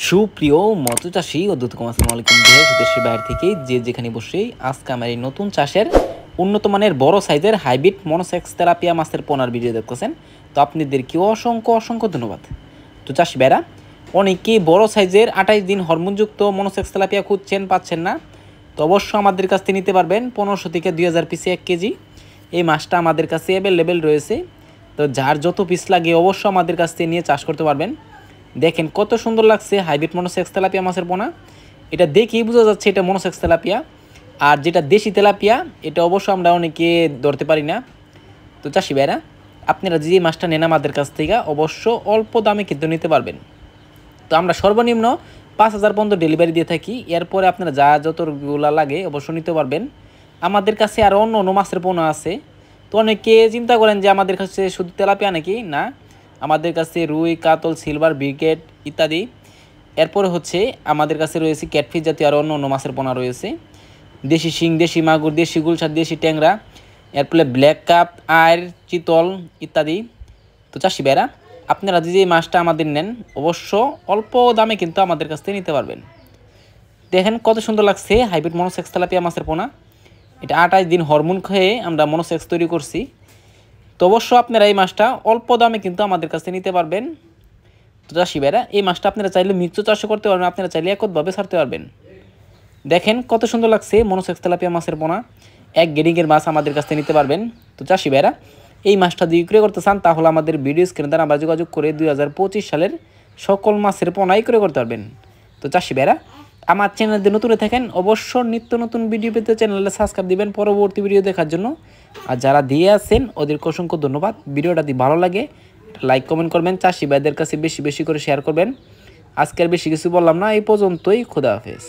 সুপ্রিয় মৎস্যচাষী ও আসসালামু আলাইকুম দেশ দেশের বাইরে থেকে যে যেখানে বসেই আজকে আমার এই নতুন চাষের উন্নত মানের বড় সাইজের হাইব্রিড মনোসেক্স তেলাপিয়া মাছের পোনার ভিডিও দেখতেছেন। তো আপনাদেরকে অসংখ্য অসংখ্য ধন্যবাদ। তো চাষি ভাইরা, অনেকেই বড় সাইজের 28 দিন হরমোনযুক্ত মনোসেক্স তেলাপিয়া খুঁজছেন, পাচ্ছেন না। তো অবশ্যই আমাদের কাছ থেকে নিতে পারবেন 1500 থেকে 2000 পিসে 1 কেজি। এই মাছটা আমাদের কাছে অ্যাভেলেবেল রয়েছে। তো যার যত পিস লাগে অবশ্যই আমাদের কাছ থেকে নিয়ে চাষ করতে পারবেন। দেখেন কত সুন্দর লাগছে হাইব্রিড মনোসেক্স তেলাপিয়া মাছের পোনা। এটা দেখেই বোঝা যাচ্ছে এটা মনোসেক্স তেলাপিয়া। আর যেটা দেশি তেলাপিয়া এটা অবশ্য আমরা অনেকে ধরতে পারি না। তো চাষি ভাইরা, আপনারা যে মাছটা নেন আমাদের কাছ থেকে অবশ্য অল্প দামে কিন্তু নিতে পারবেন। তো আমরা সর্বনিম্ন 5000 পর্যন্ত ডেলিভারি দিয়ে থাকি। এরপরে আপনারা যা যতগুলা লাগে অবশ্য নিতে পারবেন। আমাদের কাছে আরও অন্য অন্য মাছের পোনা আছে। তো অনেকে চিন্তা করেন যে আমাদের কাছে শুধু তেলাপিয়া নাকি, না, আমাদের কাছে রুই, কাতল, সিলভার, ব্রিগেড ইত্যাদি। এরপরে হচ্ছে আমাদের কাছে রয়েছে ক্যাটফিশ জাতীয় আরও অন্য অন্য মাছের পোনা রয়েছে। দেশি শিং, দেশি মাগুর, দেশি গুলশার, দেশি ট্যাংরা, এরপরে ব্ল্যাক কাপ, আয়ের, চিতল ইত্যাদি। তো চাষি ভাইরা, আপনারা যে মাছটা আমাদের নেন অবশ্য অল্প দামে কিন্তু আমাদের কাছ থেকে নিতে পারবেন। দেখেন কত সুন্দর লাগছে হাইব্রিড মনোসেক্স তেলাপিয়া মাছের পোনা। এটা 28 দিন হরমোন খেয়ে আমরা মনোসেক্স তৈরি করছি। তো অবশ্য আপনারা এই মাছটা অল্প দামে কিন্তু আমাদের কাছে নিতে পারবেন। তো চাষি ভাইরা, এই মাছটা আপনারা চাইলে মিক্স চাষও করতে পারবেন, আপনারা চাইলে একতভাবে ছাড়তে পারবেন। দেখেন কত সুন্দর লাগছে মনোসেক্স তেলাপিয়া মাছের পোনা। এক গ্রেডিংয়ের মাছ আমাদের কাছ থেকে নিতে পারবেন। তো চাষি ভাইরা, এই মাছটা যদি বিক্রি করতে চান তাহলে আমাদের ভিডিও স্ক্রিনে দ্বারা আমরা যোগাযোগ করে 2025 সালের সকল মাছের পোনাই করে করতে পারবেন। তো চাষি ভাইরা, আমার চ্যানেলে নতুন থাকেন অবশ্য নিত্য নতুন ভিডিও পেতে চ্যানেলে সাবস্ক্রাইব দিবেন পরবর্তী ভিডিও দেখার জন্য। আর যারা দিয়ে আছেন ওদেরকে অসংখ্য ধন্যবাদ। ভিডিওটা যদি ভালো লাগে লাইক কমেন্ট করবেন, চাষি ভাইদের কাছে বেশি বেশি করে শেয়ার করবেন। আজকের বেশি কিছু বললাম না, এই পর্যন্তই। খোদা হাফেজ।